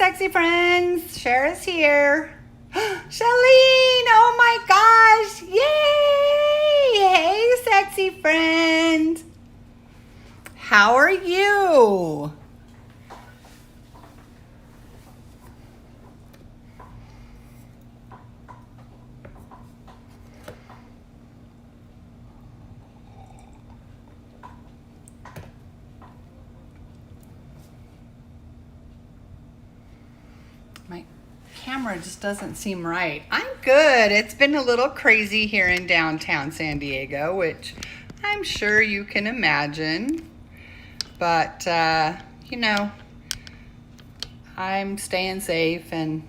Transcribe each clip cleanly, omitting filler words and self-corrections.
sexy friends. Cher is here. Shalene, oh my gosh. Yay. Hey, sexy friend. How are you? My camera just doesn't seem right. I'm good. It's been a little crazy here in downtown San Diego, which I'm sure you can imagine. But, you know, I'm staying safe and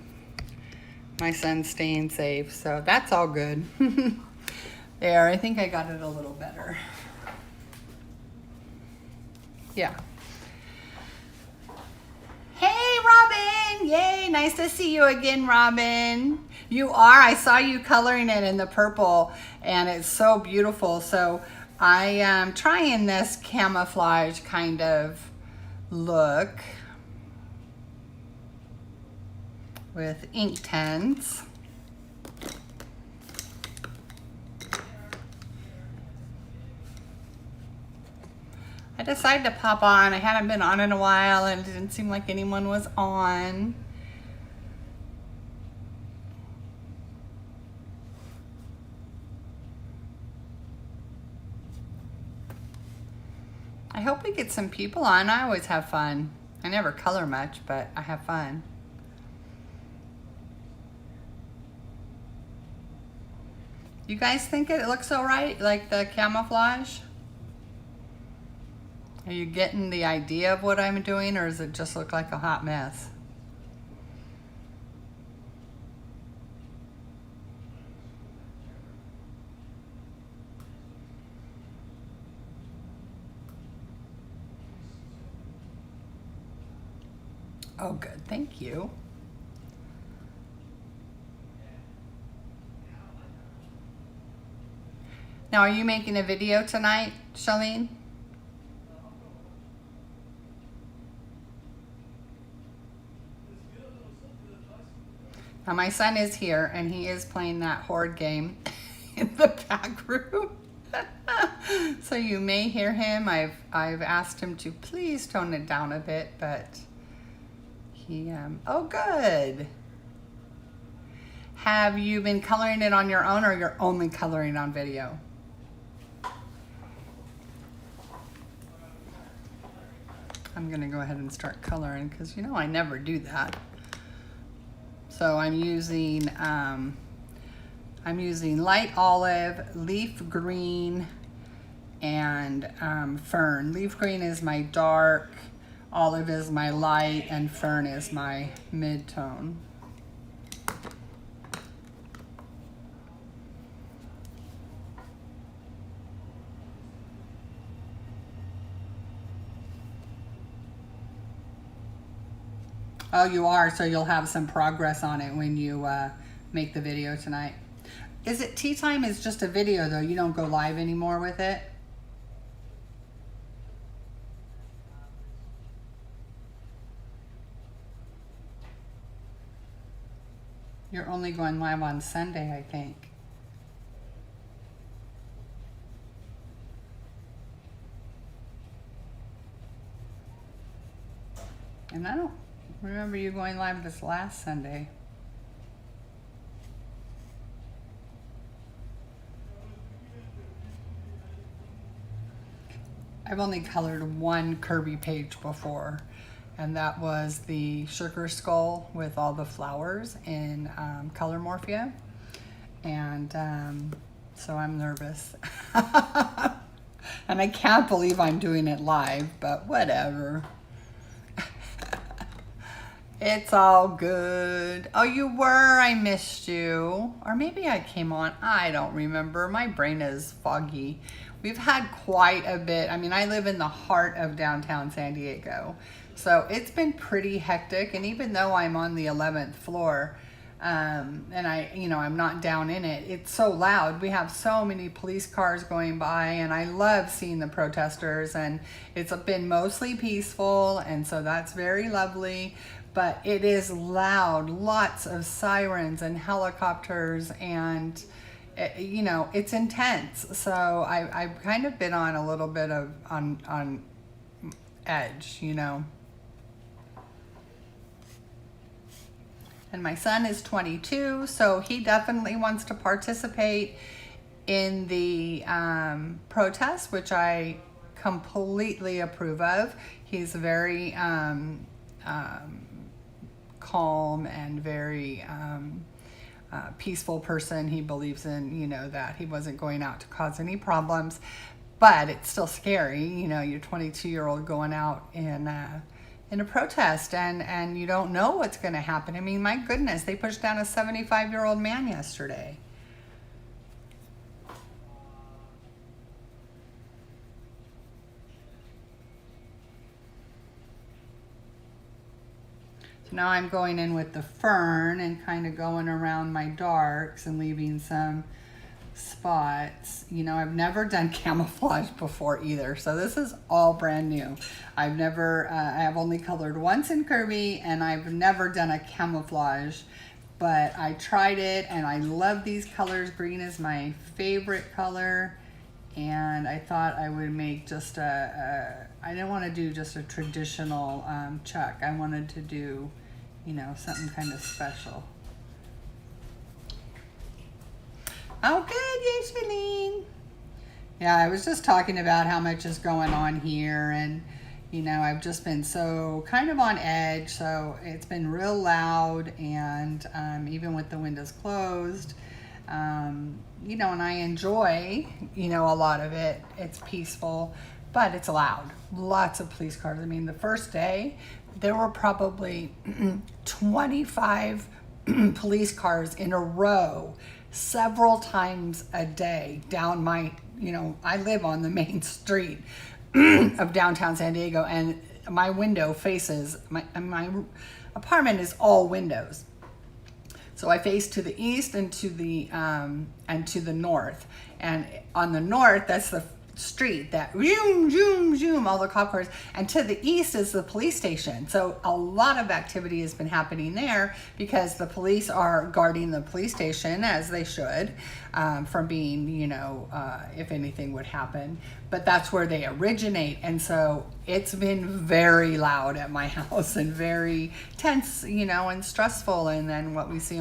my son's staying safe. So that's all good. There, I think I got it a little better. Yeah. Hey, Robin! Yay, nice to see you again, Robin. You are. I saw you coloring it in the purple, and it's so beautiful. So I am trying this camouflage kind of look with ink tents. I decided to pop on. I hadn't been on in a while and it didn't seem like anyone was on. I hope we get some people on. I always have fun. I never color much, but I have fun. You guys think it looks all right, like the camouflage? Are you getting the idea of what I'm doing, or does it just look like a hot mess? Oh, good. Thank you. Now, are you making a video tonight, Shalene? Now, my son is here, and he is playing that horde game in the back room. So you may hear him. I've asked him to please tone it down a bit, but he, oh, good. Have you been coloring it on your own, or you're only coloring on video? I'm gonna go ahead and start coloring because, you know, I never do that. So I'm using light olive, leaf green, and fern. Leaf green is my dark, olive is my light, and fern is my mid-tone. Oh, you are, so you'll have some progress on it when you make the video tonight. Is it tea time? Is just a video though? You don't go live anymore with it? You're only going live on Sunday, I think. And I don't remember you going live this last Sunday. I've only colored one Kirby page before, and that was the sugar skull with all the flowers in Color Morphia. And so I'm nervous. And I can't believe I'm doing it live, but whatever. It's all good. Oh, you were? I missed you. Or maybe I came on. I don't remember. My brain is foggy. We've had quite a bit. I mean, I live in the heart of downtown San Diego. So it's been pretty hectic. And even though I'm on the 11th floor, And I'm not down in it. It's so loud. We have so many police cars going by, and I love seeing the protesters, and it's been mostly peaceful, and so that's very lovely. But it is loud, lots of sirens and helicopters, and it's intense. So I've kind of been on a little bit of on edge, And my son is 22, so he definitely wants to participate in the protest, which I completely approve of. He's very calm and very peaceful person. He believes in, that he wasn't going out to cause any problems, but it's still scary. You're 22-year-old going out in a protest, and you don't know what's going to happen. I mean, my goodness, they pushed down a 75-year-old man yesterday. So now I'm going in with the fern and kind of going around my darks and leaving some spots. I've never done camouflage before either, so this is all brand new. I have only colored once in Kirby, and I've never done a camouflage, but I tried it and I love these colors. Green is my favorite color, and I thought I would make just I didn't want to do just a traditional chuck. I wanted to do, something kind of special. Oh, good, yes, Feline. Yeah, I was just talking about how much is going on here, and I've just been so kind of on edge. So it's been real loud, and even with the windows closed, and I enjoy, a lot of it. It's peaceful, but it's loud. Lots of police cars. I mean, the first day, there were probably 25 police cars in a row, several times a day down my, I live on the main street of downtown San Diego, and my window faces, my apartment is all windows. So I face to the east and to the north. And on the north, that's the street that zoom, zoom, zoom, all the cop cars, and to the east is the police station. So a lot of activity has been happening there because the police are guarding the police station, as they should, from being, if anything would happen. But that's where they originate, and so it's been very loud at my house and very tense, and stressful. And then what we see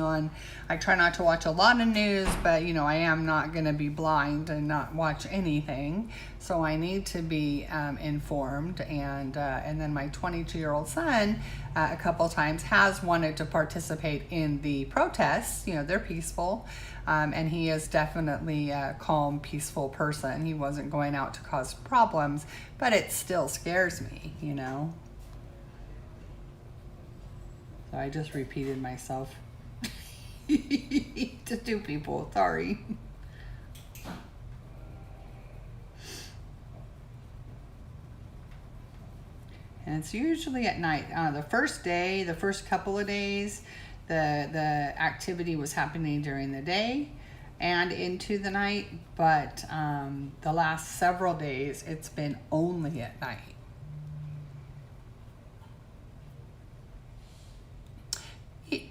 I try not to watch a lot of news, but I am not going to be blind and not watch anything. So I need to be informed. And then my 22-year-old son, a couple times, has wanted to participate in the protests. They're peaceful, and he is definitely a calm, peaceful person. He wasn't going out to cause problems, but it still scares me. So I just repeated myself. To two people, sorry. And it's usually at night. The first day, the first couple of days, the activity was happening during the day and into the night, but the last several days, it's been only at night.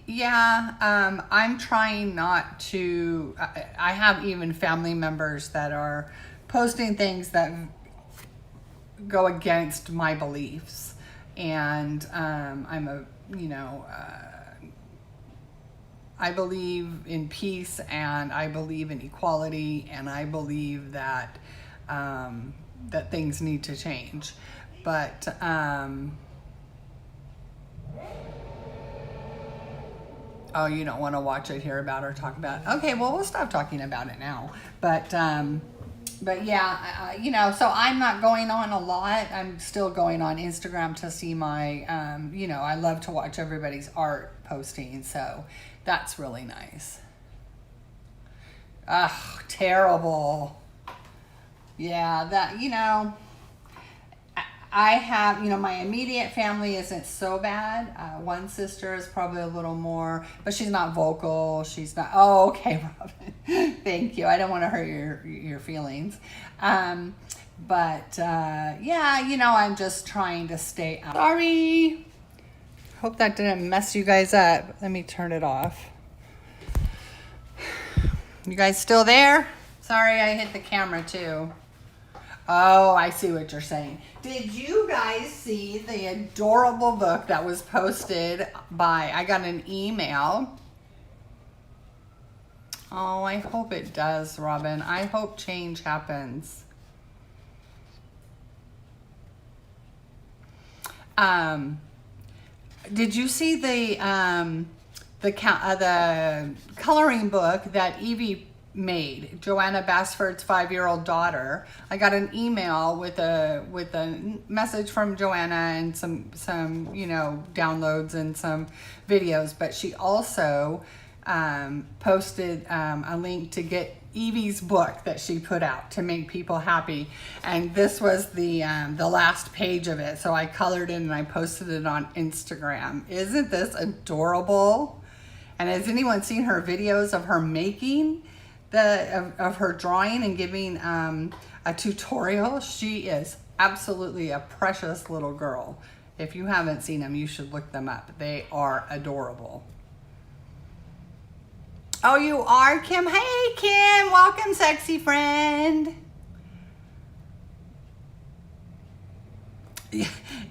Yeah, I'm trying not to. I have even family members that are posting things that go against my beliefs, and I believe in peace, and I believe in equality, and I believe that that things need to change, but oh, you don't want to watch it, hear about, or talk about it. Okay, well, we'll stop talking about it now. But yeah, so I'm not going on a lot. I'm still going on Instagram to see my, I love to watch everybody's art posting. So that's really nice. Ugh, terrible. Yeah, that, I have, you know, my immediate family isn't so bad. One sister is probably a little more, but she's not vocal. She's not, oh, okay, Robin. Thank you. I don't want to hurt your feelings. Yeah, you know, I'm just trying to stay out. Sorry. Hope that didn't mess you guys up. Let me turn it off. You guys still there? Sorry, I hit the camera too. Oh, I see what you're saying. Did you guys see the adorable book that was posted by, I got an email. Oh, I hope it does, Robin. I hope change happens. Did you see the coloring book that Evie made, Joanna Basford's 5-year-old daughter? I got an email with a message from Joanna and some you know, downloads and some videos, but she also posted a link to get Evie's book that she put out to make people happy, and this was the last page of it, so I colored it and I posted it on Instagram. Isn't this adorable? And has anyone seen her videos of her making of her drawing and giving a tutorial? She is absolutely a precious little girl. If you haven't seen them, you should look them up. They are adorable. Oh, you are, Kim? Hey, Kim. Welcome, sexy friend.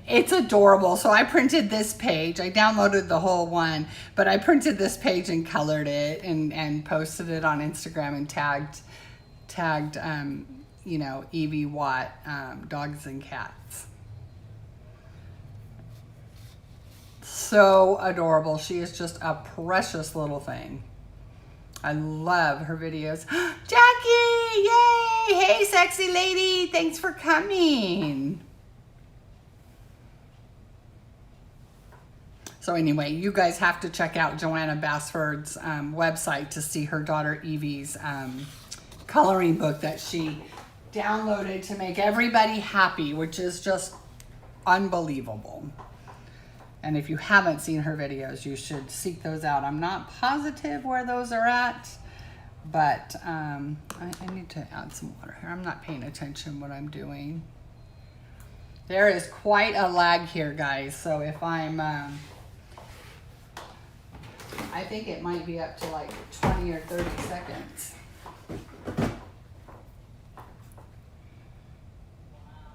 It's adorable. So I printed this page. I downloaded the whole one, but I printed this page and colored it and posted it on Instagram and tagged you know, Evie Watt, Dogs and Cats. So adorable. She is just a precious little thing. I love her videos. Jackie, yay! Hey, sexy lady, thanks for coming. So anyway, you guys have to check out Joanna Basford's website to see her daughter Evie's coloring book that she downloaded to make everybody happy, which is just unbelievable. And if you haven't seen her videos, you should seek those out. I'm not positive where those are at, but I need to add some water here. I'm not paying attention what I'm doing. There is quite a lag here, guys. So if I'm, I think it might be up to like 20 or 30 seconds.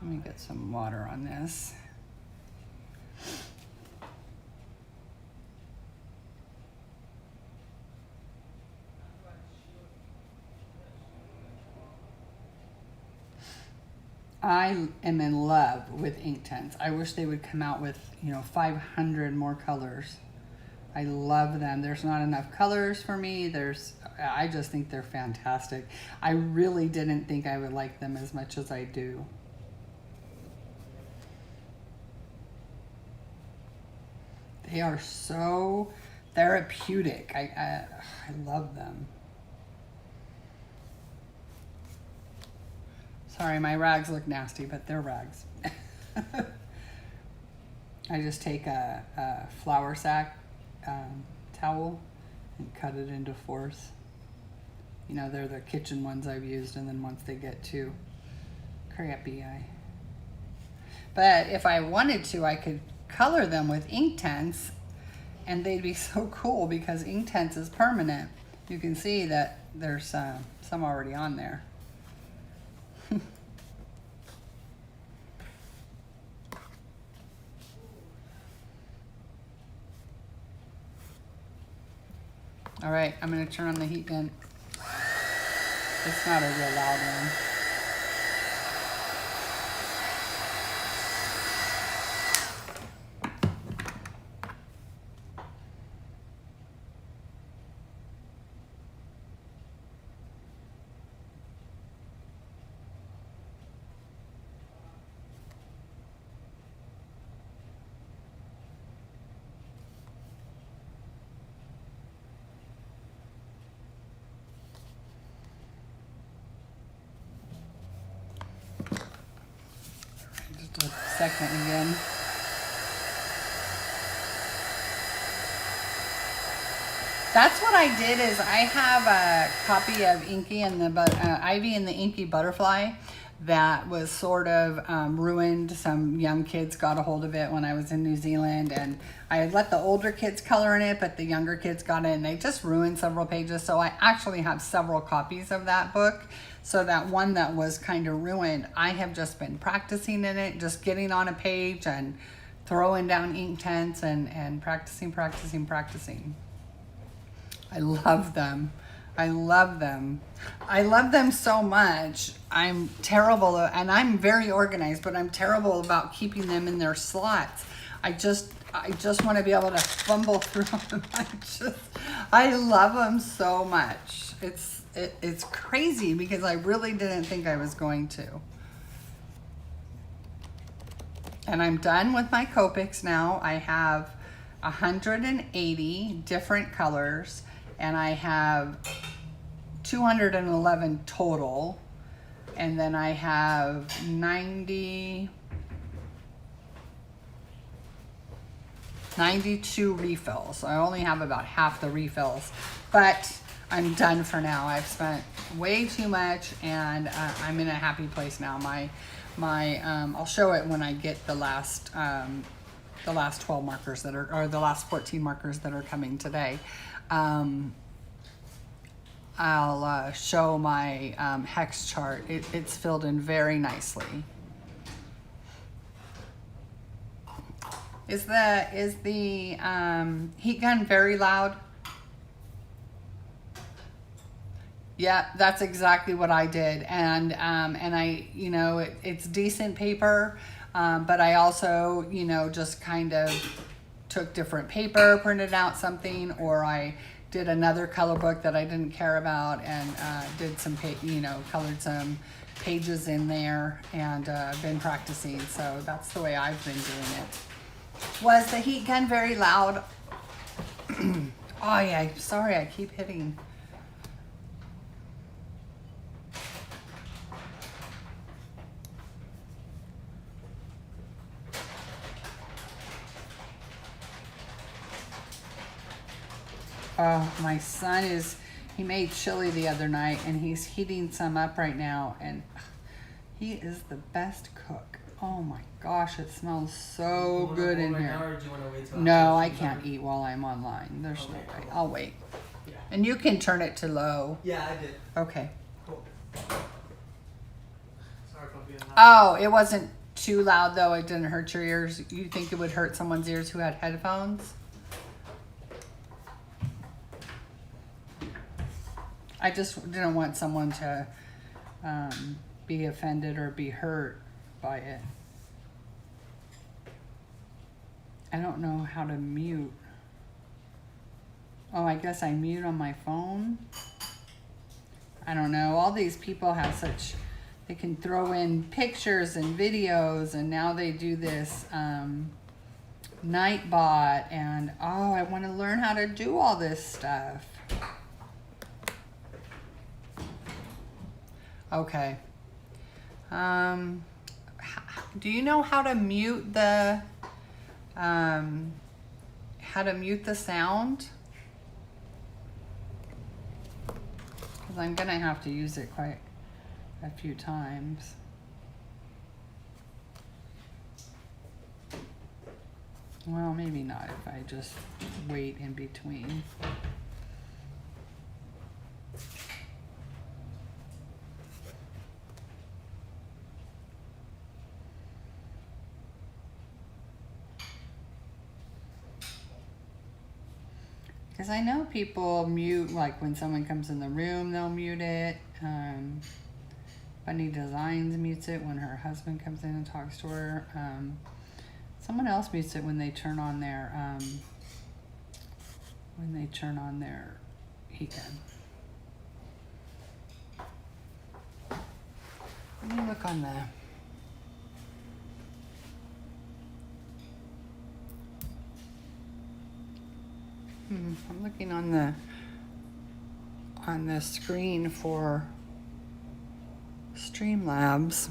Let me get some water on this. I am in love with Inktense. I wish they would come out with, you know, 500 more colors. I love them. There's not enough colors for me. I just think they're fantastic. I really didn't think I would like them as much as I do. They are so therapeutic. I love them. Sorry, my rags look nasty, but they're rags. I just take a flour sack towel and cut it into fourths. You know, they're the kitchen ones I've used, and then once they get too crappy, But if I wanted to, I could color them with Inktense, and they'd be so cool because Inktense is permanent. You can see that there's some already on there. All right, I'm gonna turn on the heat gun. It's not a real loud one. second again. That's what I did. Is I have a copy of Inky and the Ivy and the Inky Butterfly that was sort of ruined. Some young kids got a hold of it when I was in New Zealand, and I had let the older kids color in it, but the younger kids got it and they just ruined several pages. So I actually have several copies of that book. So that one that was kind of ruined, I have just been practicing in it, just getting on a page and throwing down ink tents and practicing. I love them. I love them. I love them so much. I'm terrible, and I'm very organized, but I'm terrible about keeping them in their slots. I just want to be able to fumble through them. I love them so much. It's crazy because I really didn't think I was going to. And I'm done with my Copics now. I have 180 different colors, and I have 211 total, and then I have 92 refills. I only have about half the refills, but I'm done for now. I've spent way too much, and I'm in a happy place now. I'll show it when I get the last 12 markers that are, or the last 14 markers that are coming today. I'll show my hex chart. It's filled in very nicely. Is the heat gun very loud? Yeah, that's exactly what I did, and I, it's decent paper, but I also, just kind of took different paper, printed out something, or I did another color book that I didn't care about and did some, colored some pages in there, and been practicing. So that's the way I've been doing it. Was the heat gun very loud? Oh yeah, sorry, I keep hitting. Oh, my son he made chili the other night, and he's heating some up right now, and he is the best cook. Oh my gosh, it smells so good in here. No, I can't eat while I'm online. There's no way. I'll wait. Yeah. And you can turn it to low. Yeah, I did. Okay. Cool. Sorry for being loud. Oh, it wasn't too loud though. It didn't hurt your ears. You think it would hurt someone's ears who had headphones? I just didn't want someone to be offended or be hurt by it. I don't know how to mute. Oh, I guess I mute on my phone. I don't know. All these people have they can throw in pictures and videos, and now they do this Nightbot, and oh, I want to learn how to do all this stuff. Okay. Do you know how to mute the sound? Because I'm gonna have to use it quite a few times. Well, maybe not if I just wait in between. Because I know people mute, like when someone comes in the room, they'll mute it. Funny Designs mutes it when her husband comes in and talks to her. Someone else mutes it when they turn on their heat gun. Let me look on the. I'm looking on the screen for Streamlabs.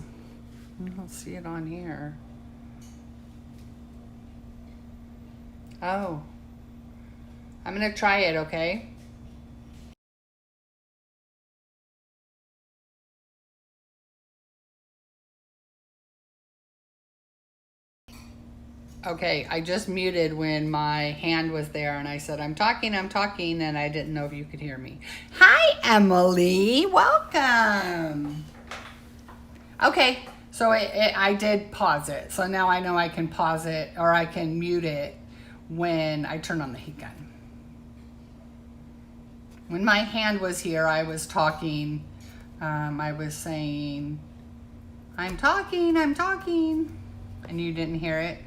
I don't see it on here. Oh, I'm gonna try it, okay? Okay, I just muted when my hand was there and I said, I'm talking, and I didn't know if you could hear me. Hi, Emily, welcome. Okay, so I did pause it. So now I know I can pause it or I can mute it when I turn on the heat gun. When my hand was here, I was talking. I was saying, I'm talking, and you didn't hear it.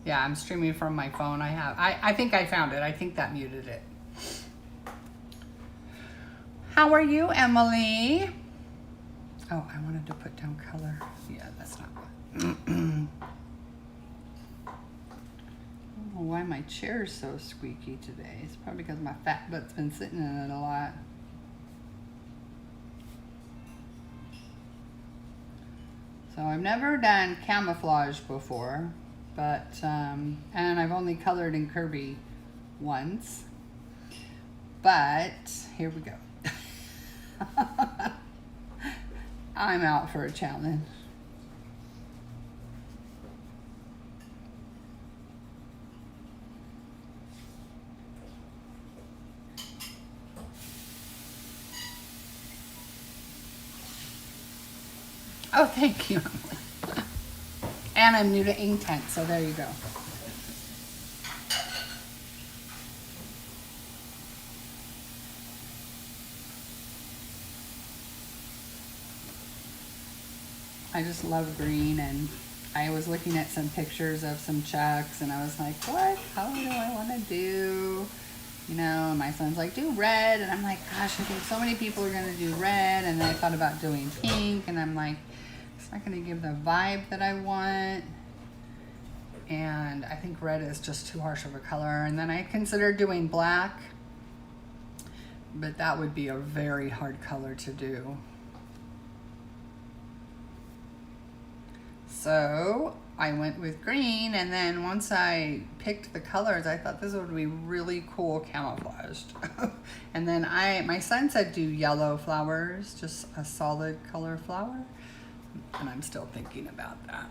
Yeah, I'm streaming from my phone. I think I found it. I think that muted it. How are you, Emily? Oh, I wanted to put down color. Yeah, that's not good. I don't know why my chair's so squeaky today. It's probably because my fat butt's been sitting in it a lot. So I've never done camouflage before, but, and I've only colored in Kirby once, but here we go. I'm out for a challenge. Oh, thank you, Emily. And I'm new to Inktense, so there you go. I just love green, and I was looking at some pictures of some chucks, and I was like, what color do I want to do? You know, and my son's like, do red, and I'm like, gosh, I think so many people are going to do red, and then I thought about doing pink, and I'm like, it's not going to give the vibe that I want, and I think red is just too harsh of a color. And then I considered doing black, but that would be a very hard color to do. So I went with green, and then once I picked the colors, I thought this would be really cool camouflaged. And then my son said do yellow flowers, just a solid color flower, and I'm still thinking about that.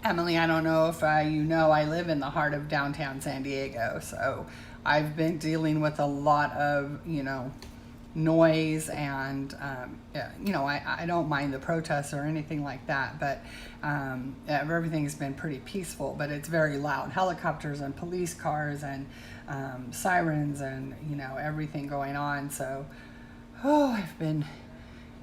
Emily, I don't know if you know, I live in the heart of downtown San Diego, so I've been dealing with a lot of, you know, noise, and you know, I don't mind the protests or anything like that, but everything's been pretty peaceful, but it's very loud. Helicopters and police cars and sirens and, you know, everything going on. So I've been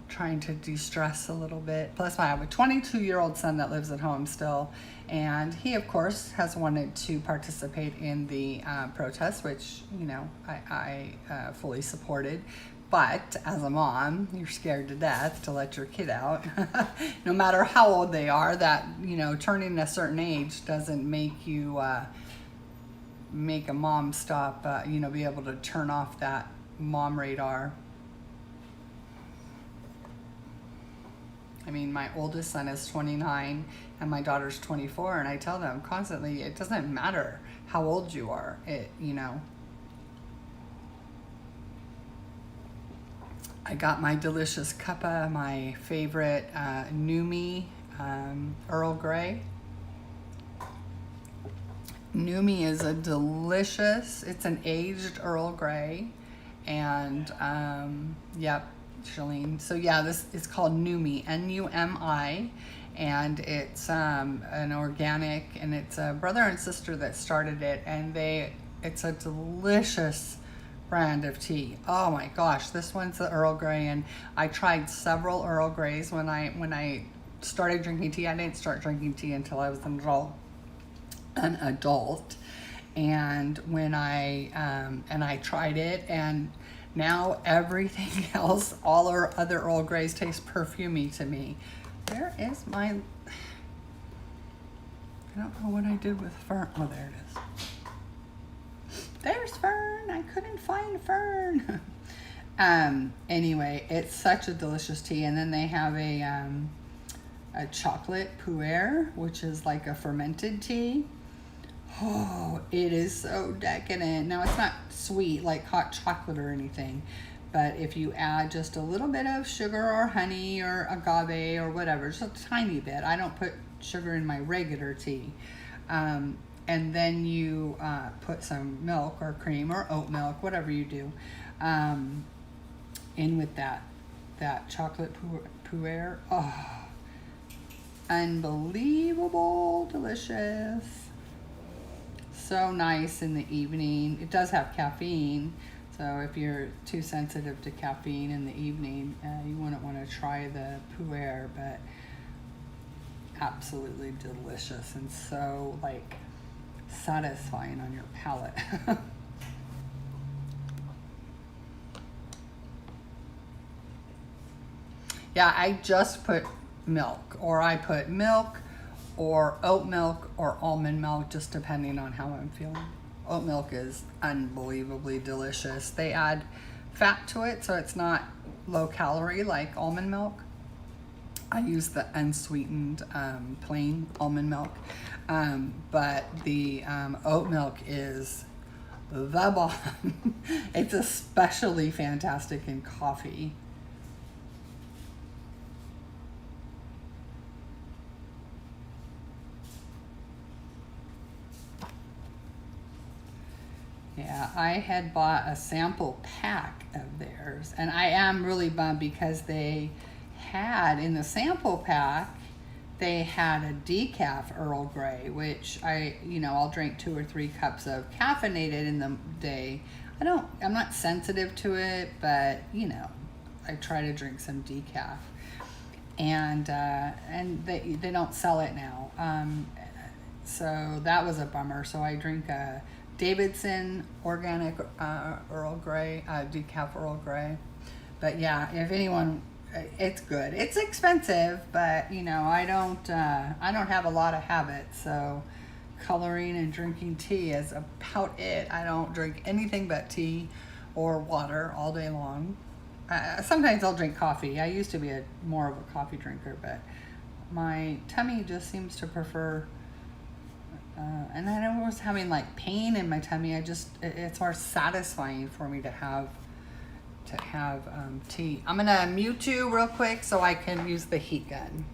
trying to de-stress a little bit. Plus I have a 22-year-old son that lives at home still, and he of course has wanted to participate in the protests, which, you know, I fully supported. But as a mom, you're scared to death to let your kid out. No matter how old they are, that, you know, turning a certain age doesn't make you make a mom stop, you know, be able to turn off that mom radar. I mean, my oldest son is 29 and my daughter's 24, and I tell them constantly, it doesn't matter how old you are. You know, I got my delicious cuppa, my favorite Numi Earl Grey. Numi is a delicious, it's an aged Earl Grey, and yep, Shalene. So yeah, this is called Numi, N-U-M-I, and it's an organic, and it's a brother and sister that started it, and it's a delicious brand of tea. Oh my gosh, this one's the Earl Grey, and I tried several Earl Greys when I started drinking tea. I didn't start drinking tea until I was an adult, and when I tried it, and now everything else, all our other Earl Greys taste perfumey to me. Where is my, I don't know what I did with Fern. Oh, there it is. couldn't find Fern. Anyway, it's such a delicious tea. And then they have a chocolate pu'er, which is like a fermented tea. Oh, it is so decadent. Now, it's not sweet like hot chocolate or anything, but if you add just a little bit of sugar or honey or agave or whatever, just a tiny bit. I don't put sugar in my regular tea. And then you put some milk or cream or oat milk, whatever you do, in with that chocolate pu'er. Oh, unbelievable delicious. So nice in the evening. It does have caffeine, so if you're too sensitive to caffeine in the evening, you wouldn't want to try the pu'er, but absolutely delicious and so like satisfying on your palate. Yeah, I just put milk, or I put milk or oat milk or almond milk, just depending on how I'm feeling. Oat milk is unbelievably delicious. They add fat to it, so it's not low calorie like almond milk. I use the unsweetened plain almond milk, but the oat milk is the bomb. It's especially fantastic in coffee. Yeah, I had bought a sample pack of theirs, and I am really bummed because they had in the sample pack, they had a decaf Earl Grey, which I'll drink 2 or 3 cups of caffeinated in the day. I'm not sensitive to it, but I try to drink some decaf, and they don't sell it now. So that was a bummer. So I drink a Davidson organic Earl Grey, decaf Earl Grey. But yeah, if anyone, it's good. It's expensive, but I don't have a lot of habits, so coloring and drinking tea is about it. I don't drink anything but tea or water all day long. Sometimes I'll drink coffee. I used to be more of a coffee drinker, but my tummy just seems to prefer. And I was having like pain in my tummy. It's more satisfying for me to have tea. I'm gonna mute you real quick so I can use the heat gun,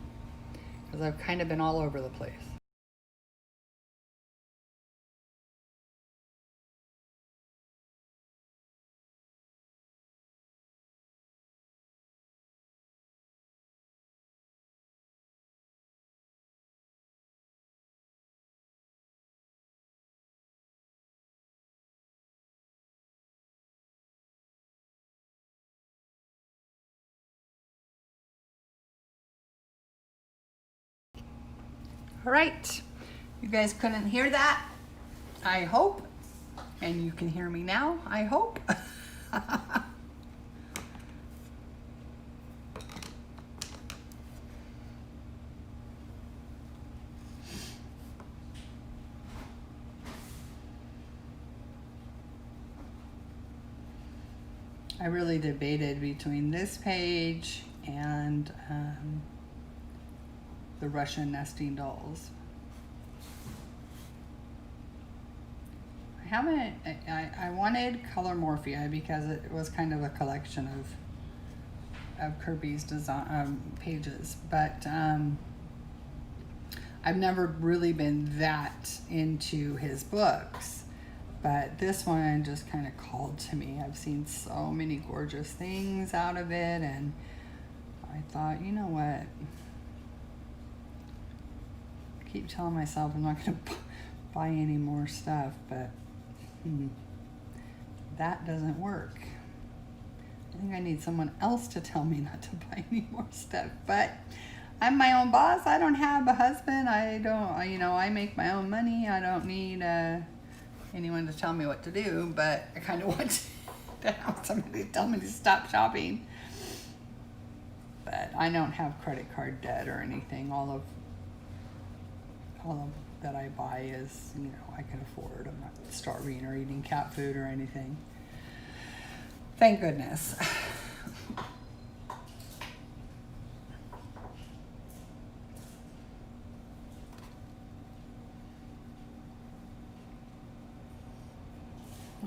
because I've kind of been all over the place. All right, you guys couldn't hear that, I hope, and you can hear me now, I hope. I really debated between this page and the Russian nesting dolls. I wanted Color Morphia because it was kind of a collection of Kirby's design pages, but I've never really been that into his books. But this one just kind of called to me. I've seen so many gorgeous things out of it, and I thought, you know what? I keep telling myself I'm not going to buy any more stuff, but that doesn't work. I think I need someone else to tell me not to buy any more stuff, but I'm my own boss. I don't have a husband. I make my own money. I don't need anyone to tell me what to do, but I kind of want to have somebody tell me to stop shopping. But I don't have credit card debt or anything. All of that I buy is, I can afford. I'm not starving or eating cat food or anything. Thank goodness.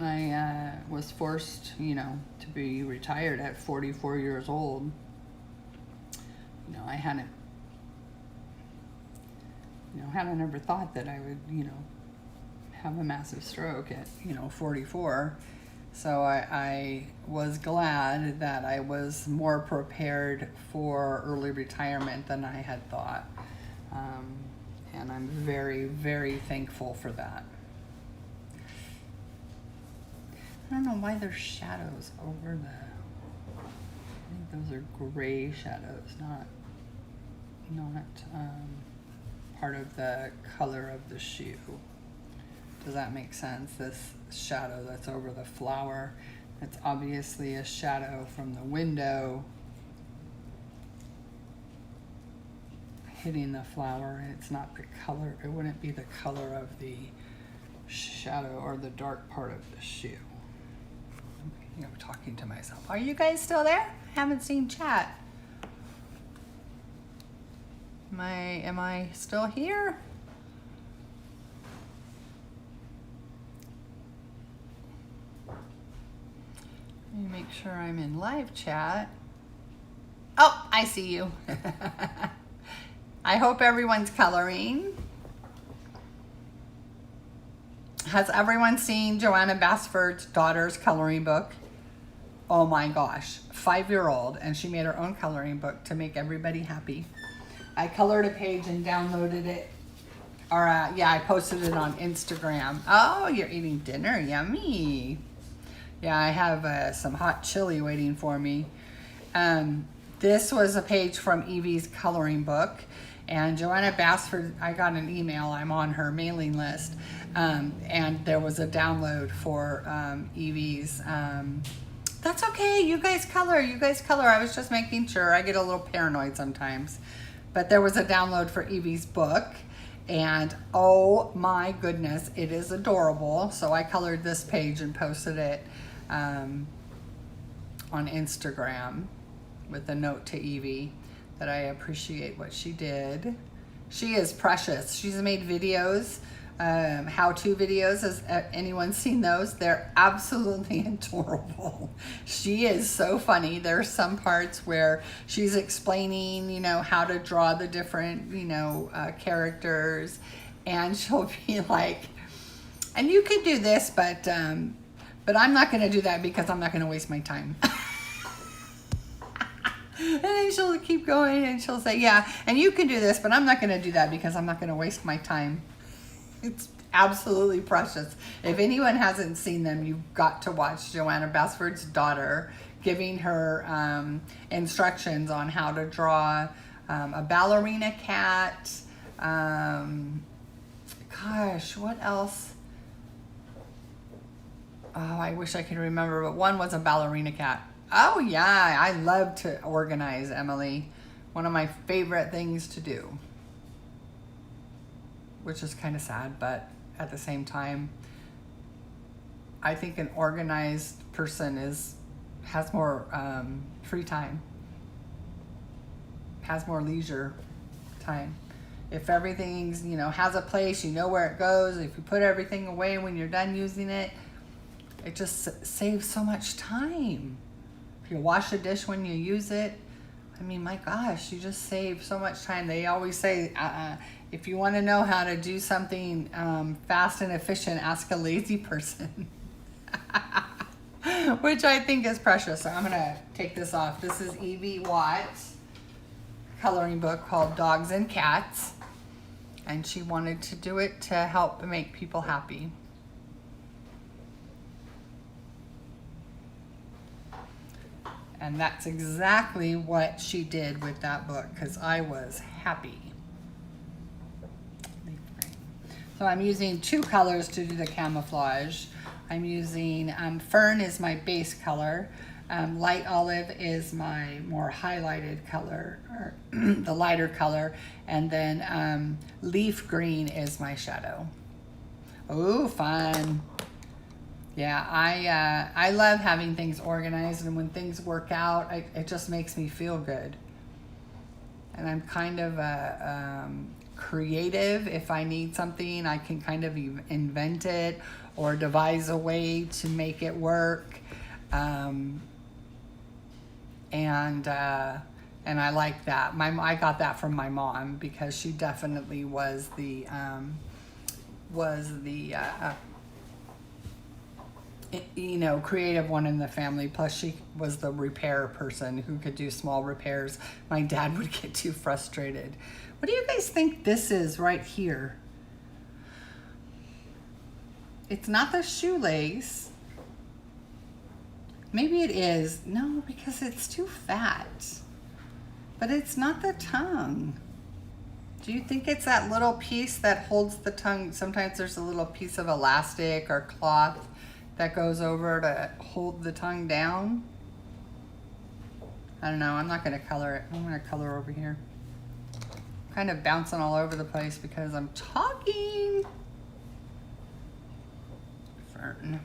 I was forced, you know, to be retired at 44 years old. You know, I hadn't ever thought that I would, you know, have a massive stroke at, you know, 44. So I was glad that I was more prepared for early retirement than I had thought. And I'm very, very thankful for that. I don't know why there's shadows over I think those are gray shadows, not part of the color of the shoe. Does that make sense? This shadow that's over the flower, it's obviously a shadow from the window hitting the flower, and it's not the color, it wouldn't be the color of the shadow or the dark part of the shoe. I'm talking to myself. Are you guys still there? I haven't seen chat. Am I still here? Let me make sure I'm in live chat. Oh, I see you. I hope everyone's coloring. Has everyone seen Joanna Basford's daughter's coloring book? Oh my gosh, 5-year-old, and she made her own coloring book to make everybody happy. I colored a page and downloaded it, or yeah, I posted it on Instagram. Oh, you're eating dinner, yummy. Yeah, I have some hot chili waiting for me. This was a page from Evie's coloring book, and Joanna Basford, I got an email, I'm on her mailing list, and there was a download for Evie's. That's okay, you guys color. I was just making sure. I get a little paranoid sometimes. But there was a download for Evie's book, and oh my goodness, it is adorable. So I colored this page and posted it on Instagram with a note to Evie that I appreciate what she did. She is precious. She's made videos, how-to videos. Has anyone seen those? They're absolutely adorable. She is so funny. There's some parts where she's explaining, you know, how to draw the different, you know, characters, and she'll be like, and you could do this, but I'm not going to do that because I'm not going to waste my time. And then she'll keep going and she'll say, yeah, and you can do this, but I'm not going to do that because I'm not going to waste my time. It's absolutely precious. If anyone hasn't seen them, you've got to watch Joanna Basford's daughter giving her instructions on how to draw a ballerina cat. Gosh, what else? Oh, I wish I could remember, but one was a ballerina cat. Oh yeah, I love to organize, Emily. One of my favorite things to do. Which is kind of sad, but at the same time, I think an organized person has more free time, has more leisure time. If everything's, you know, has a place, you know where it goes. If you put everything away when you're done using it, it just saves so much time. If you wash a dish when you use it, I mean, my gosh, you just save so much time. They always say, if you want to know how to do something fast and efficient, ask a lazy person. Which I think is precious. So I'm going to take this off. This is Evie Watt's coloring book called Dogs and Cats. And she wanted to do it to help make people happy. And that's exactly what she did with that book, because I was happy. So I'm using 2 colors to do the camouflage. I'm using Fern is my base color. Light olive is my more highlighted color, or the lighter color. And then leaf green is my shadow. Oh, fun. Yeah, I love having things organized, and when things work out, it just makes me feel good. And I'm kind of creative. If I need something, I can kind of invent it or devise a way to make it work. And I like that. I got that from my mom, because she definitely was the creative one in the family. Plus, she was the repair person who could do small repairs. My dad would get too frustrated. What do you guys think this is right here? It's not the shoelace. Maybe it is. No, because it's too fat. But it's not the tongue. Do you think it's that little piece that holds the tongue? Sometimes there's a little piece of elastic or cloth that goes over to hold the tongue down. I don't know. I'm not going to color it. I'm going to color over here. I'm kind of bouncing all over the place because I'm talking. Fern.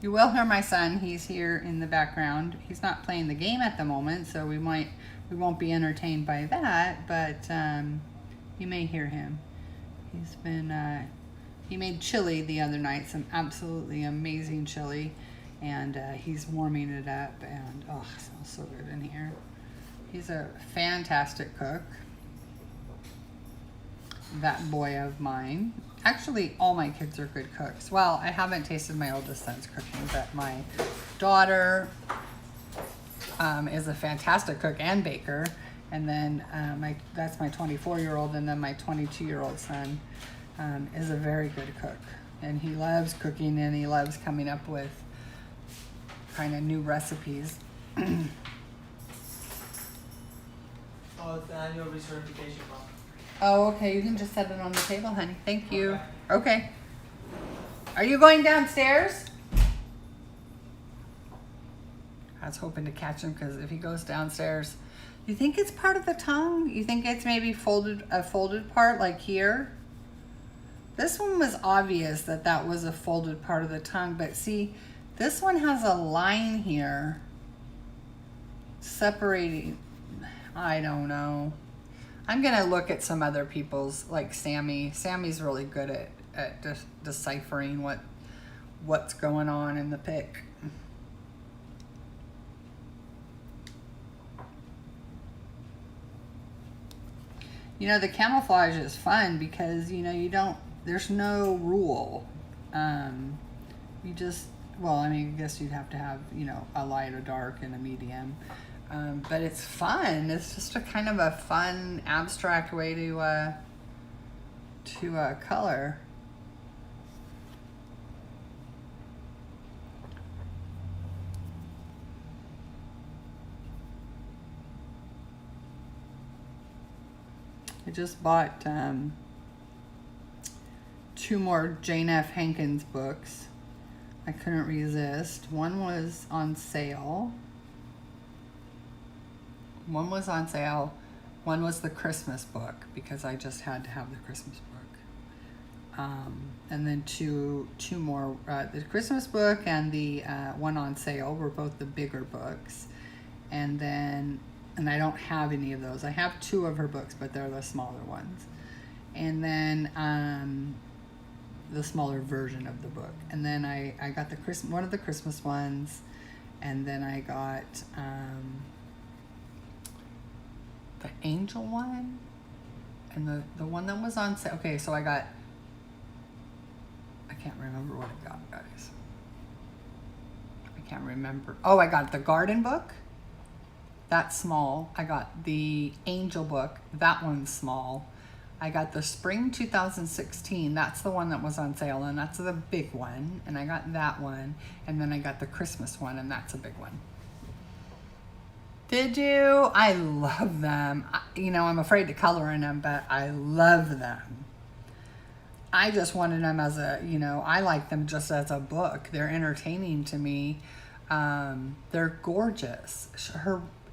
You will hear my son. He's here in the background. He's not playing the game at the moment, so we won't be entertained by that, but you may hear him. He's been he made chili the other night, some absolutely amazing chili, and he's warming it up, and oh, it smells so good in here. He's a fantastic cook. That boy of mine. Actually, all my kids are good cooks. Well, I haven't tasted my oldest son's cooking, but my daughter is a fantastic cook and baker. And then that's my 24-year-old, and then my 22-year-old son is a very good cook. And he loves cooking, and he loves coming up with kind of new recipes. Oh, it's the annual recertification form. Oh, okay. You can just set it on the table, honey. Thank you. Okay. Are you going downstairs? I was hoping to catch him, because if he goes downstairs, you think it's part of the tongue? You think it's maybe a folded part like here? This one was obvious that was a folded part of the tongue, but see, this one has a line here separating. I don't know. I'm going to look at some other people's, like Sammy. Sammy's really good at deciphering what's going on in the pic. You know, the camouflage is fun because, there's no rule. You just, well, I mean, I guess you'd have to have, a light, a dark, and a medium. But it's fun. It's just a kind of a fun, abstract way to color. I just bought 2 more Jane F. Hankins books. I couldn't resist. One was on sale. One was on sale. One was the Christmas book, because I just had to have the Christmas book. And then two more. The Christmas book and the one on sale were both the bigger books. And I don't have any of those. I have 2 of her books, but they're the smaller ones. And then the smaller version of the book. And then I got one of the Christmas ones, and then I got the angel one, and the one that was on sale. Okay, so I can't remember what I got, guys. I can't remember. Oh, I got the garden book. That's small. I got the angel book. That one's small. I got the spring 2016. That's the one that was on sale, and that's the big one. And I got that one. And then I got the Christmas one, and that's a big one. Did you? I love them. I'm afraid to color in them, but I love them. I just wanted them as I like them just as a book. They're entertaining to me. They're gorgeous.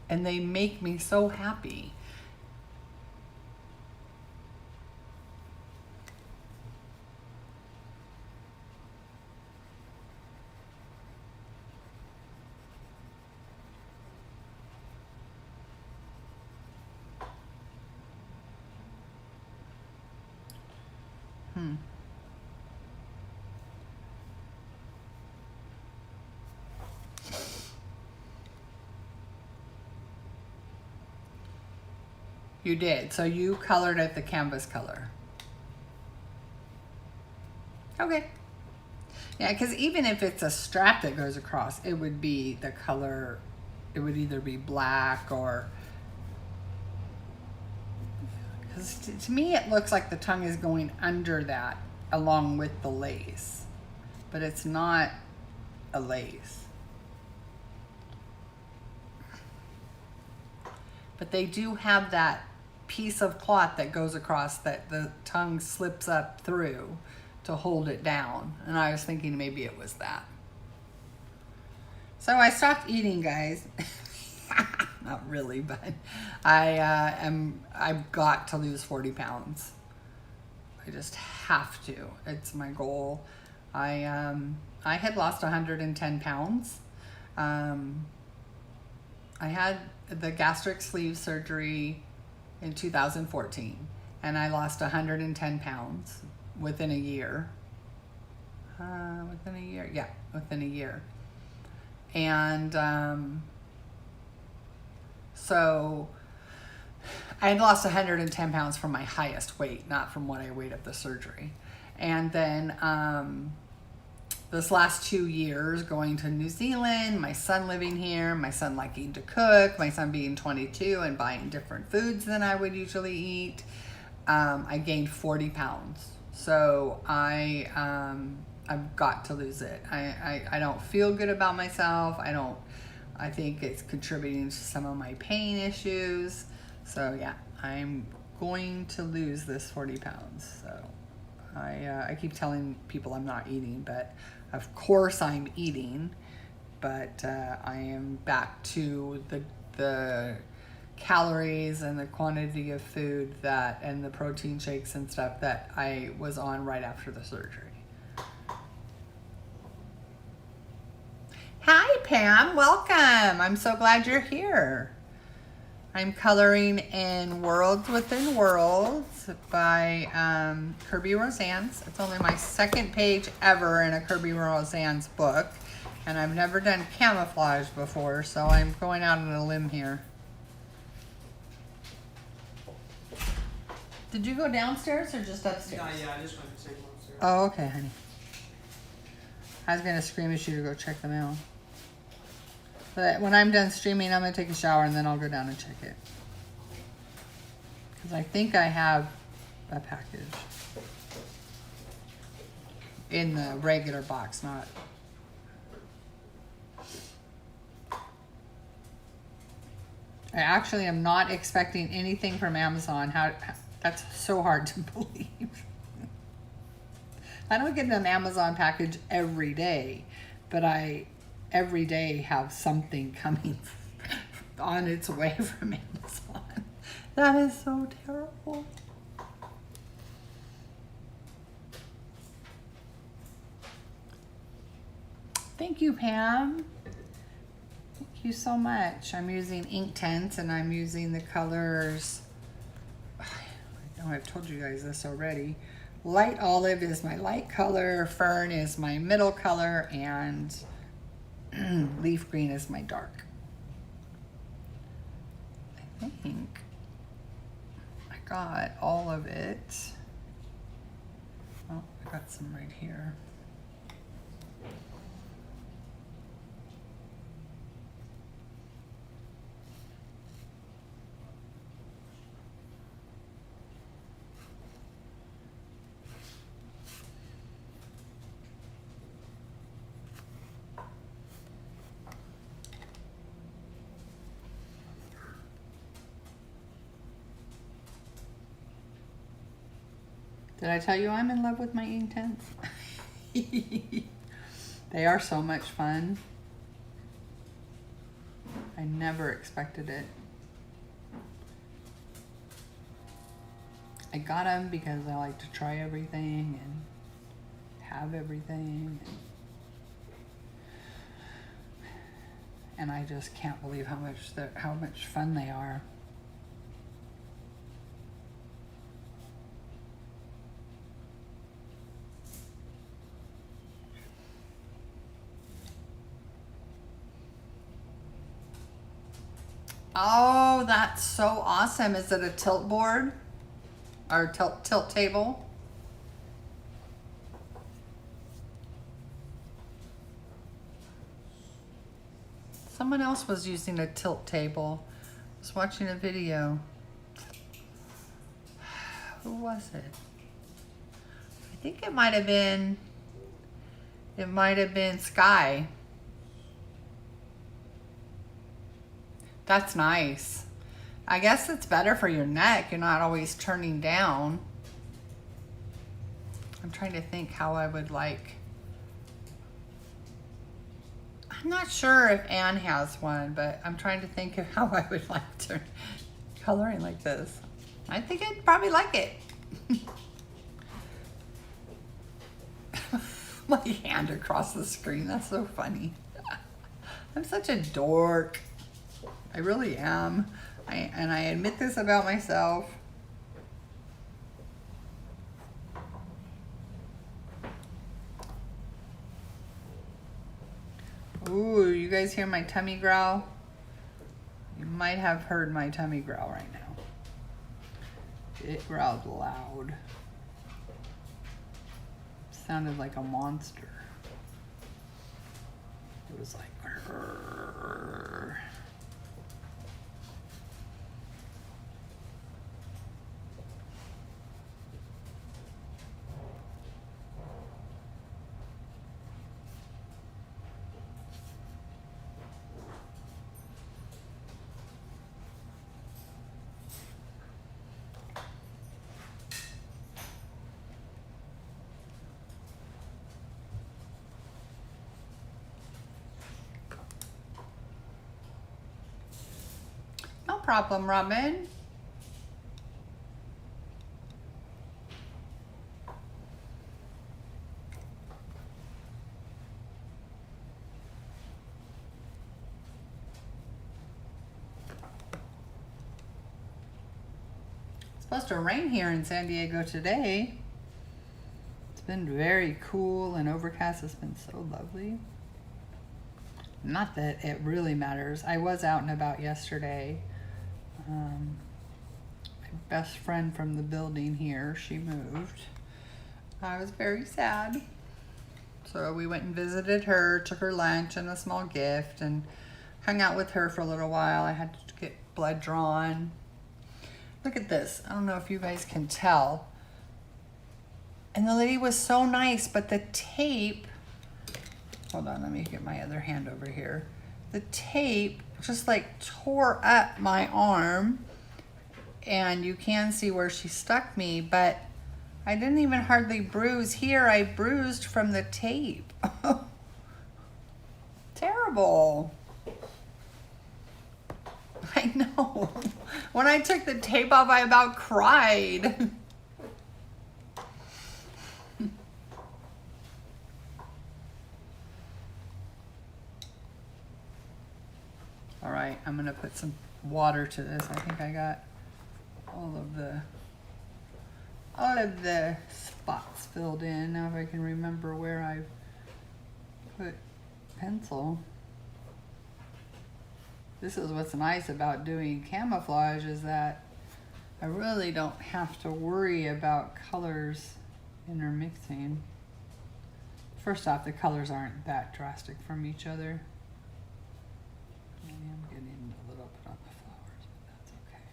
And they make me so happy. You did. So you colored it the canvas color. Okay. Yeah, because even if it's a strap that goes across, it would be the color, it would either be black or... Because to me it looks like the tongue is going under that along with the lace. But it's not a lace. But they do have that piece of cloth that goes across that the tongue slips up through to hold it down. And I was thinking maybe it was that. So I stopped eating, guys. Not really, but I've got to lose 40 pounds. I just have to. It's my goal. I had lost 110 pounds. I had the gastric sleeve surgery in 2014, and I lost 110 pounds within a year. Within a year, yeah, within a year. And so I had lost 110 pounds from my highest weight, not from what I weighed at the surgery. And then this last 2 years going to New Zealand, my son living here, my son liking to cook, my son being 22 and buying different foods than I would usually eat, I gained 40 pounds. So I've got to lose it. I don't feel good about myself. I think it's contributing to some of my pain issues. So yeah, I'm going to lose this 40 pounds. So I keep telling people I'm not eating, but of course I'm eating, but I am back to the calories and the quantity of food and the protein shakes and stuff that I was on right after the surgery. Hi Pam, welcome. I'm so glad you're here. I'm coloring in Worlds Within Worlds by Kirby Rosan's. It's only my second page ever in a Kirby Rosan's book, and I've never done camouflage before, so I'm going out on a limb here. Did you go downstairs or just upstairs? Yeah, I just went to take them upstairs. Oh, okay, honey. I was gonna scream at you to go check the mail. But when I'm done streaming, I'm gonna take a shower and then I'll go down and check it. Because I think I have a package in the regular box, not. I actually am not expecting anything from Amazon. That's so hard to believe. I don't get an Amazon package every day, but I every day have something coming on its way from Amazon. That is so terrible. Thank you, Pam. Thank you so much. I'm using Inktense and I'm using the colors. I know I've told you guys this already. Light olive is my light color, fern is my middle color, and leaf green is my dark. I think I got all of it. Oh, I got some right here. Did I tell you I'm in love with my Inktense? They are so much fun. I never expected it. I got them because I like to try everything and have everything. And I just can't believe how much fun they are. Oh, that's so awesome. Is it a tilt board or tilt table? Someone else was using a tilt table. I was watching a video. Who was it? I think it might have been Sky. That's nice. I guess it's better for your neck. You're not always turning down. I'm trying to think how I would like. I'm not sure if Anne has one, but I'm trying to think of how I would like to coloring like this. I think I'd probably like it. My hand across the screen. That's so funny. I'm such a dork. I really am. And I admit this about myself. Ooh, you guys hear my tummy growl? You might have heard my tummy growl right now. It growled loud. Sounded like a monster. It was like, "Grrr." No problem, Robin. It's supposed to rain here in San Diego today. It's been very cool and overcast. It's been so lovely. Not that it really matters. I was out and about yesterday. My best friend from the building here, she moved. I was very sad. So we went and visited her, took her lunch and a small gift, and hung out with her for a little while. I had to get blood drawn. Look at this. I don't know if you guys can tell. And the lady was so nice, but the tape, hold on, let me get my other hand over here. The tape just like tore up my arm, and you can see where she stuck me, but I didn't even hardly bruise here. I bruised from the tape. Terrible. I know. When I took the tape off, I about cried. All right, I'm gonna put some water to this. I think I got all of the spots filled in. Now if I can remember where I put pencil. This is what's nice about doing camouflage, is that I really don't have to worry about colors intermixing. First off, the colors aren't that drastic from each other. I am getting a little bit on the flowers, but that's okay.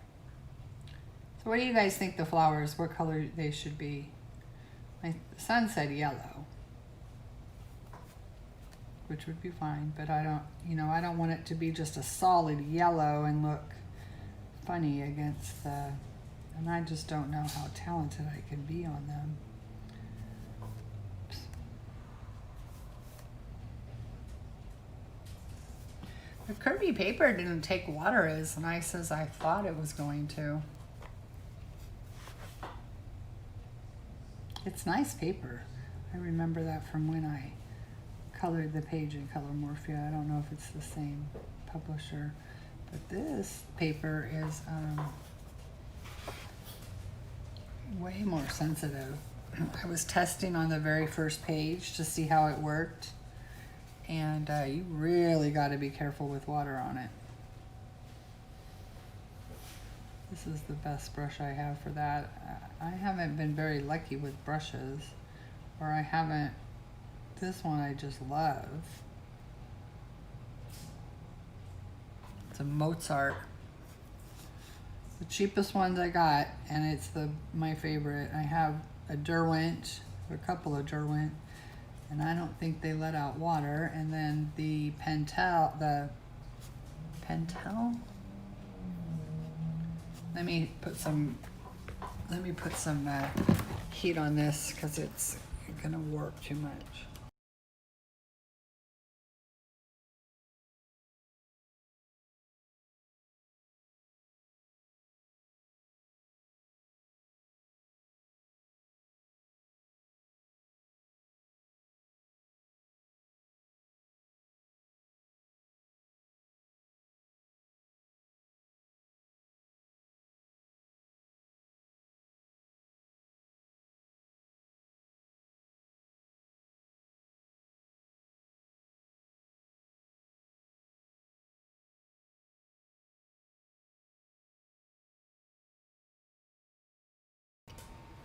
So what do you guys think the flowers, what color they should be? My son said yellow, which would be fine, but I don't want it to be just a solid yellow and look funny against the, and I just don't know how talented I can be on them. The Kirby paper didn't take water as nice as I thought it was going to. It's nice paper. I remember that from when I colored the page in Color Morphia. I don't know if it's the same publisher, but this paper is way more sensitive. I was testing on the very first page to see how it worked, and you really got to be careful with water on it. This is the best brush I have for that. I haven't been very lucky with brushes, or I haven't. This one I just love. It's a Mozart. The cheapest ones I got, and it's my favorite. I have a Derwent, a couple of Derwent, and I don't think they let out water. And then the Pentel, let me put some heat on this because it's gonna warp too much.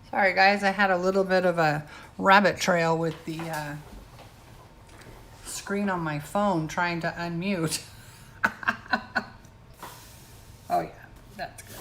Sorry guys, I had a little bit of a rabbit trail with the screen on my phone trying to unmute. Oh yeah, that's good.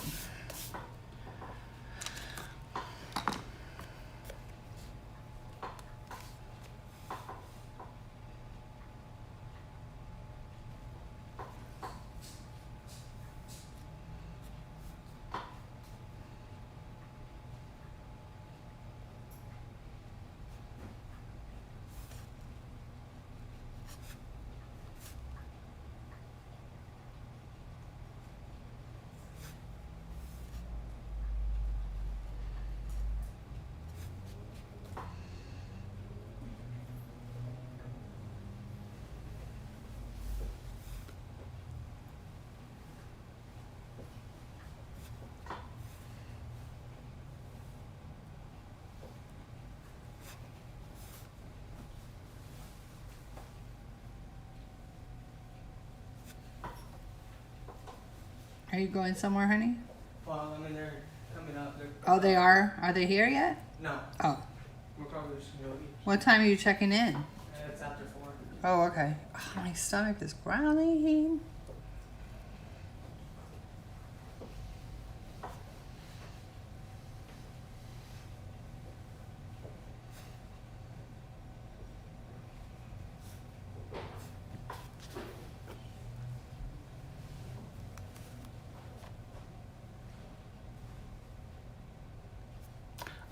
Are you going somewhere, honey? Well, I mean, they're coming up. Oh, they are? Are they here yet? No. Oh. We're probably just going to eat. What time are you checking in? It's after 4. Oh, okay. Oh, my stomach is growling.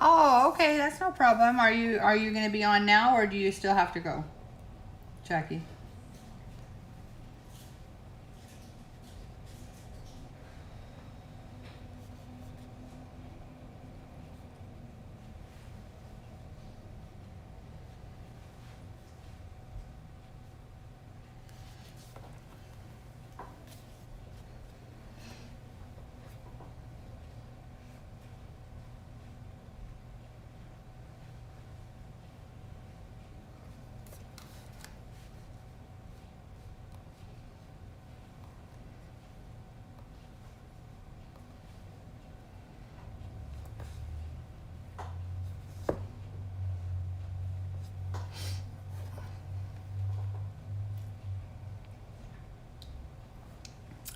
Oh, okay, that's no problem. Are you going to be on now, or do you still have to go, Jackie?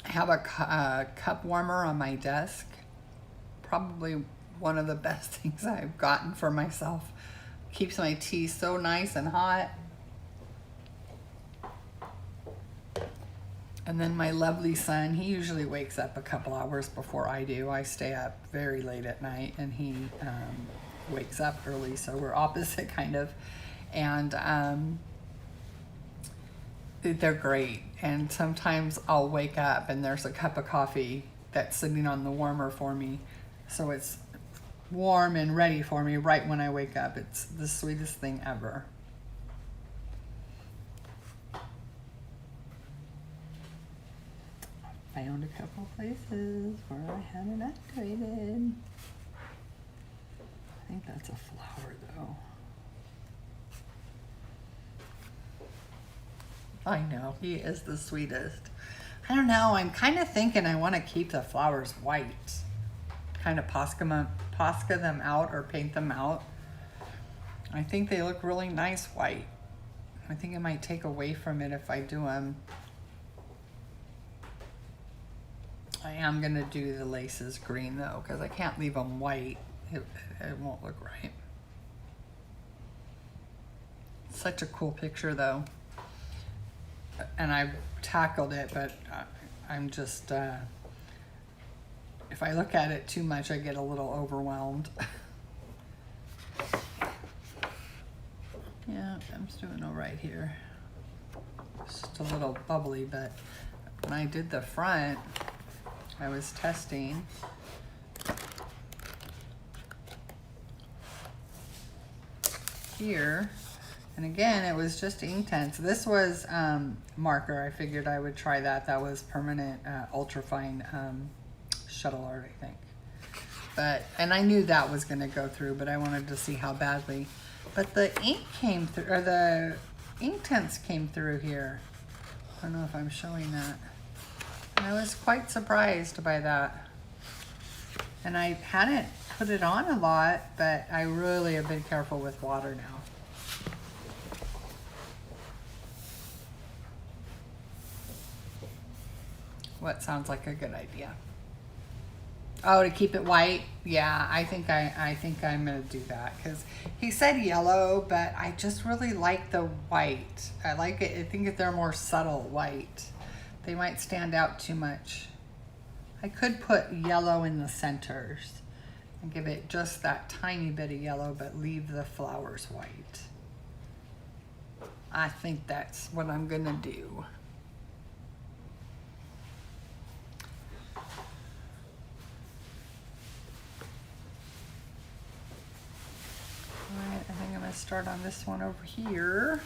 I have a cup warmer on my desk. Probably one of the best things I've gotten for myself. Keeps my tea so nice and hot. And then my lovely son, he usually wakes up a couple hours before I do. I stay up very late at night, and he wakes up early, so we're opposite kind of. And They're great. And sometimes I'll wake up and there's a cup of coffee that's sitting on the warmer for me. So it's warm and ready for me right when I wake up. It's the sweetest thing ever. Found a couple places where I had it activated. I think that's a flower though. I know, he is the sweetest. I don't know, I'm kind of thinking I want to keep the flowers white. Kind of Posca them out or paint them out. I think they look really nice white. I think it might take away from it if I do them. I am going to do the laces green though, because I can't leave them white. It won't look right. Such a cool picture though. And I've tackled it, but I'm just, if I look at it too much, I get a little overwhelmed. Yeah, I'm just doing all right here. Just a little bubbly, but when I did the front, I was testing. Here. And again, it was just Inktense. This was marker. I figured I would try that. That was permanent ultrafine shuttle art, I think. But, and I knew that was going to go through, but I wanted to see how badly. But the ink came through, or the Inktense came through here. I don't know if I'm showing that. And I was quite surprised by that. And I hadn't put it on a lot, but I really have been careful with water now. What sounds like a good idea? Oh, to keep it white? Yeah, I think I'm gonna do that because he said yellow, but I just really like the white. I like it. I think if they're more subtle white, they might stand out too much. I could put yellow in the centers and give it just that tiny bit of yellow, but leave the flowers white. I think that's what I'm gonna do. Alright, I think I'm going to start on this one over here.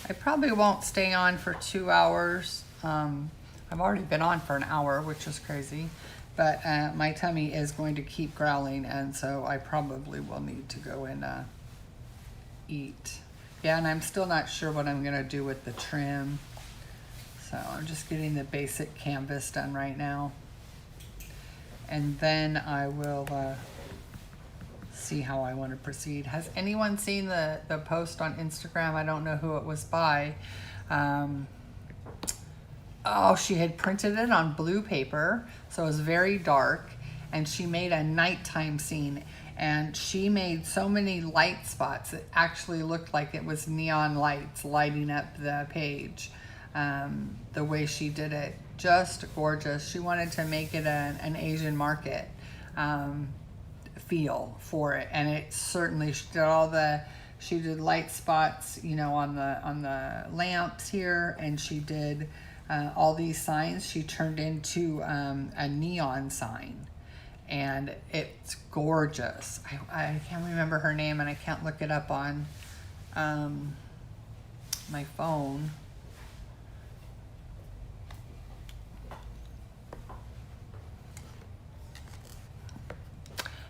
I probably won't stay on for 2 hours. I've already been on for an hour, which is crazy. But my tummy is going to keep growling, and so I probably will need to go and eat. Yeah, and I'm still not sure what I'm going to do with the trim. So I'm just getting the basic canvas done right now. And then I will see how I want to proceed. Has anyone seen the post on Instagram? I don't know who it was by. Oh, she had printed it on blue paper, so it was very dark, and she made a nighttime scene, and she made so many light spots it actually looked like it was neon lights lighting up the page. The way she did it, just gorgeous. She wanted to make it an Asian market feel for it, and it certainly, she did light spots, you know, on the lamps here, and she did all these signs she turned into a neon sign, and it's gorgeous. I can't remember her name, and I can't look it up on my phone.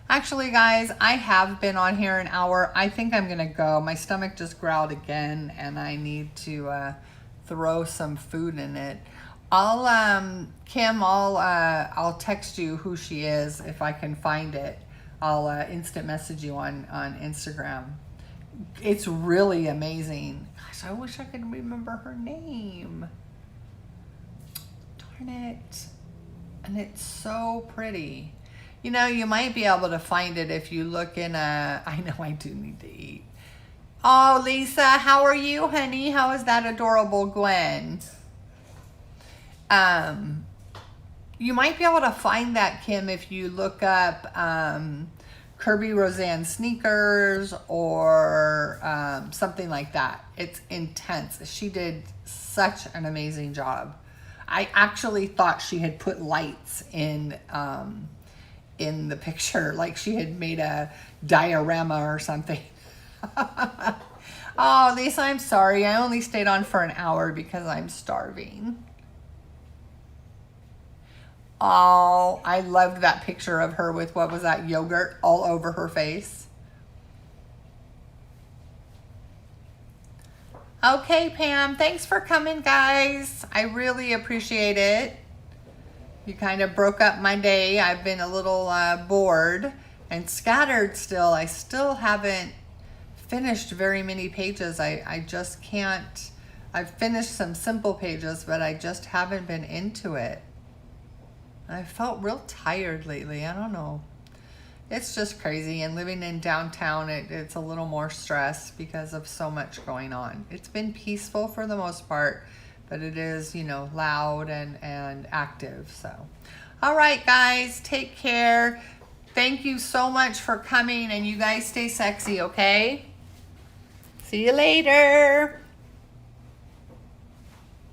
Actually, guys, I have been on here an hour. I think I'm gonna go. My stomach just growled again, and I need to throw some food in it. Kim, I'll text you who she is if I can find it. I'll instant message you on Instagram. It's really amazing. Gosh, I wish I could remember her name. Darn it. And it's so pretty. You know, you might be able to find it if you look in I know I do need to eat. Oh, Lisa, how are you, honey? How is that adorable Gwen? You might be able to find that, Kim, if you look up Kirby Roseanne sneakers or something like that. It's intense. She did such an amazing job. I actually thought she had put lights in the picture, like she had made a diorama or something. Oh, Lisa, I'm sorry. I only stayed on for an hour because I'm starving. Oh, I loved that picture of her with, what was that, yogurt all over her face. Okay, Pam, thanks for coming, guys. I really appreciate it. You kind of broke up my day. I've been a little bored and scattered still. I still haven't finished very many pages. I just can't. I've finished some simple pages, but I just haven't been into it. I felt real tired lately. I don't know. It's just crazy. And living in downtown, it's a little more stress because of so much going on. It's been peaceful for the most part, but it is, you know, loud and active. So, all right, guys, take care. Thank you so much for coming, and you guys stay sexy, okay? See you later.